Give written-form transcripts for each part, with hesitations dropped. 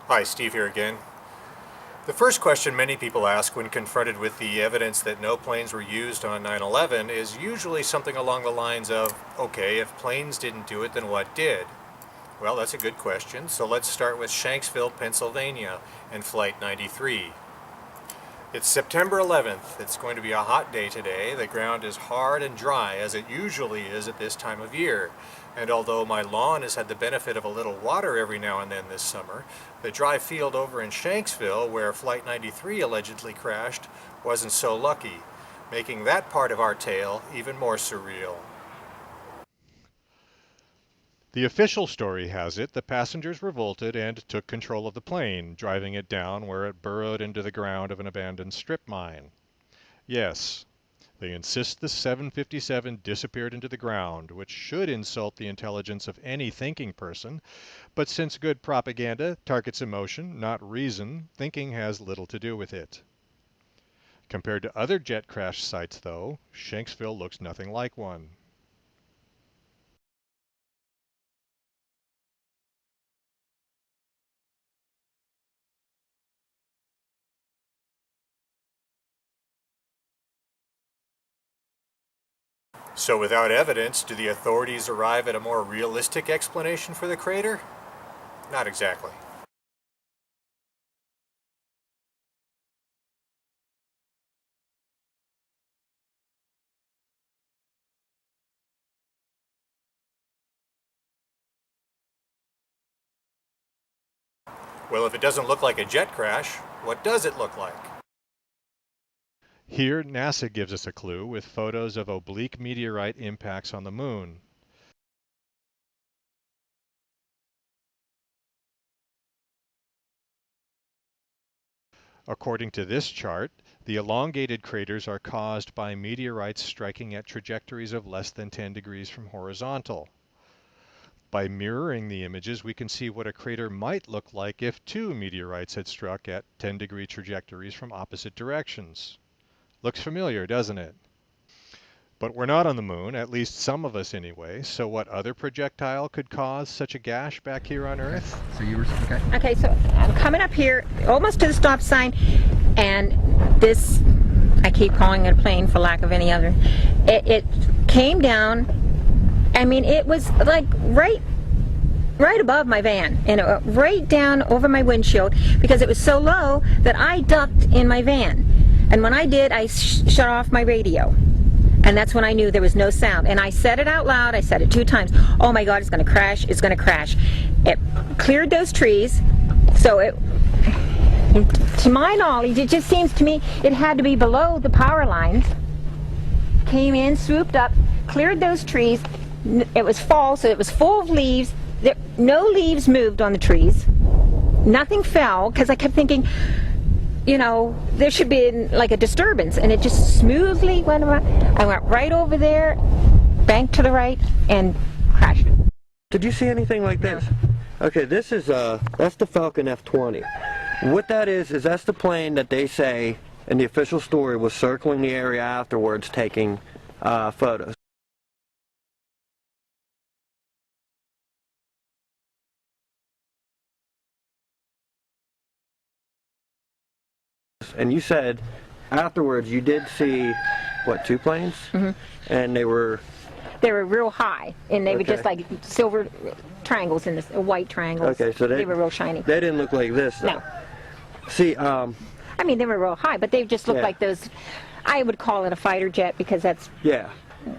Hi, Steve here again. The first question many people ask when confronted with the evidence that no planes were used on 9/11 is usually something along the lines of, okay, if planes didn't do it, then what did? Well, that's a good question, so let's start with Shanksville, Pennsylvania, and Flight 93. It's September 11th. It's going to be a hot day today. The ground is hard and dry, as it usually is at this time of year. And although my lawn has had the benefit of a little water every now and then this summer, the dry field over in Shanksville, where Flight 93 allegedly crashed, wasn't so lucky, making that part of our tale even more surreal. The official story has it the passengers revolted and took control of the plane, driving it down where it burrowed into the ground of an abandoned strip mine. Yes, they insist the 757 disappeared into the ground, which should insult the intelligence of any thinking person, but since good propaganda targets emotion, not reason, thinking has little to do with it. Compared to other jet crash sites, though, Shanksville looks nothing like one. So without evidence, do the authorities arrive at a more realistic explanation for the crater? Not exactly. Well, if it doesn't look like a jet crash, what does it look like? Here, NASA gives us a clue with photos of oblique meteorite impacts on the moon. According to this chart, the elongated craters are caused by meteorites striking at trajectories of less than 10 degrees from horizontal. By mirroring the images, we can see what a crater might look like if two meteorites had struck at 10-degree trajectories from opposite directions. Looks familiar, doesn't it? But we're not on the moon, at least some of us anyway, so what other projectile could cause such a gash back here on Earth? So you were, okay. Okay, so I'm coming up here almost to the stop sign, and this, I keep calling it a plane for lack of any other, it came down. I mean, it was like right above my van, and it went right down over my windshield because it was so low that I ducked in my van. And when I did, I shut off my radio. And that's when I knew there was no sound. And I said it out loud. I said it 2 times. Oh my God, it's going to crash. It's going to crash. It cleared those trees. So it, to my knowledge, it just seems to me it had to be below the power lines. Came in, swooped up, cleared those trees. It was fall, so it was full of leaves. No leaves moved on the trees. Nothing fell, because I kept thinking, you know, there should be like a disturbance, and it just smoothly went around. I went right over there, banked to the right, and crashed. Did you see anything like this? Okay, this is that's the Falcon F-20. What that is that's the plane that they say in the official story was circling the area afterwards taking photos. And you said afterwards you did see, what, 2 planes? Mm-hmm. And they were real high, and they were just like silver triangles in this, white triangles. Okay, so they were real shiny. They didn't look like this, though. No. See, I mean, they were real high, but they just looked like those. I would call it a fighter jet because that's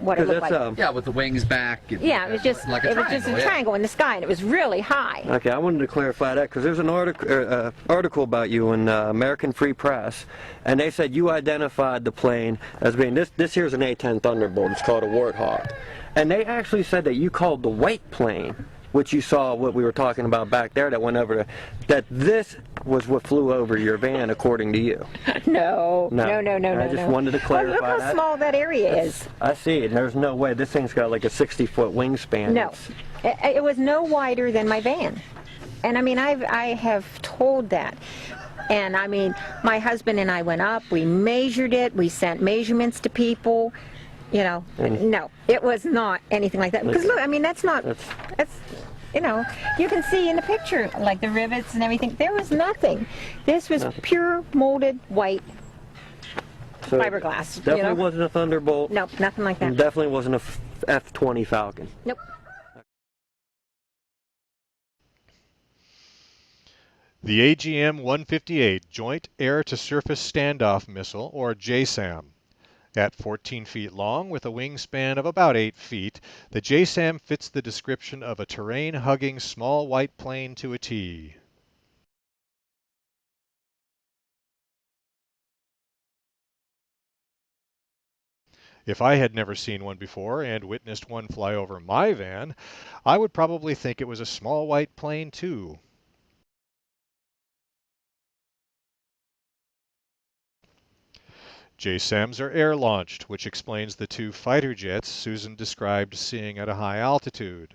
what it looked like. Yeah, with the wings back. Yeah, it was just like a triangle in the sky, and it was really high. Okay, I wanted to clarify that because there's an article about you in American Free Press, and they said you identified the plane as being this here's an A-10 Thunderbolt. It's called a Warthog, and they actually said that you called the white plane, which you saw what we were talking about back there that went over that this was what flew over your van, according to you. No. I just wanted to clarify look how small that area is. I see it. There's no way. This thing's got like a 60-foot wingspan. No. It was no wider than my van. And I mean, I have told that. And I mean, my husband and I went up, we measured it, we sent measurements to people. You know, no, it was not anything like that. Because look, I mean, that's you know, you can see in the picture, like the rivets and everything. There was nothing. This was pure molded white So fiberglass. Definitely wasn't a Thunderbolt. Nope, nothing like that. And definitely wasn't a F-20 Falcon. Nope. The AGM-158 Joint Air-to-Surface Standoff Missile, or JSAM. At 14 feet long with a wingspan of about 8 feet, the JSAM fits the description of a terrain-hugging small white plane to a T. If I had never seen one before and witnessed one fly over my van, I would probably think it was a small white plane too. JSAMs are air-launched, which explains the 2 fighter jets Susan described seeing at a high altitude.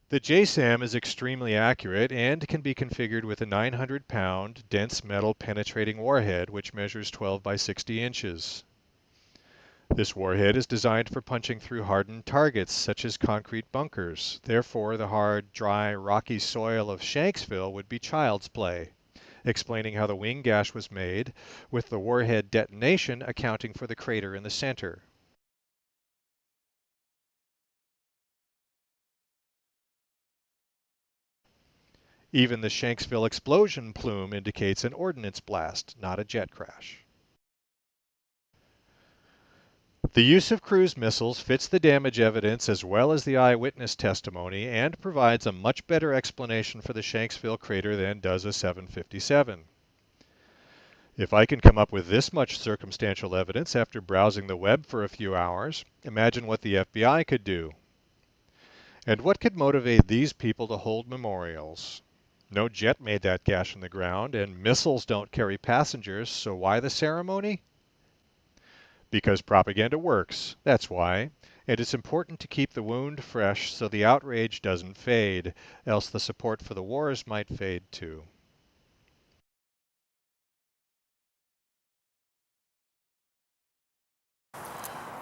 The JSAM is extremely accurate and can be configured with a 900-pound dense metal penetrating warhead which measures 12 by 60 inches. This warhead is designed for punching through hardened targets such as concrete bunkers. Therefore, the hard, dry, rocky soil of Shanksville would be child's play, explaining how the wing gash was made, with the warhead detonation accounting for the crater in the center. Even the Shanksville explosion plume indicates an ordnance blast, not a jet crash. The use of cruise missiles fits the damage evidence as well as the eyewitness testimony and provides a much better explanation for the Shanksville crater than does a 757. If I can come up with this much circumstantial evidence after browsing the web for a few hours, imagine what the FBI could do. And what could motivate these people to hold memorials? No jet made that gash in the ground, and missiles don't carry passengers, so why the ceremony? Because propaganda works, that's why. And it's important to keep the wound fresh so the outrage doesn't fade, else the support for the wars might fade too.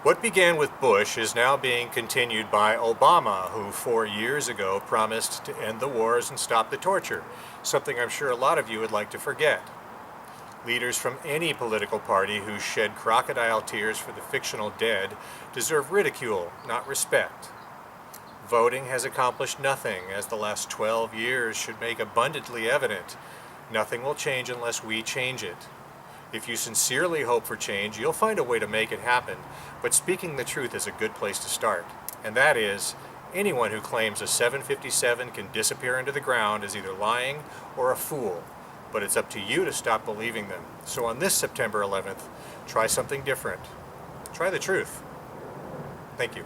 What began with Bush is now being continued by Obama, who 4 years ago promised to end the wars and stop the torture, something I'm sure a lot of you would like to forget. Leaders from any political party who shed crocodile tears for the fictional dead deserve ridicule, not respect. Voting has accomplished nothing, as the last 12 years should make abundantly evident. Nothing will change unless we change it. If you sincerely hope for change, you'll find a way to make it happen, but speaking the truth is a good place to start. And that is, anyone who claims a 757 can disappear into the ground is either lying or a fool. But it's up to you to stop believing them. So on this September 11th, try something different. Try the truth. Thank you.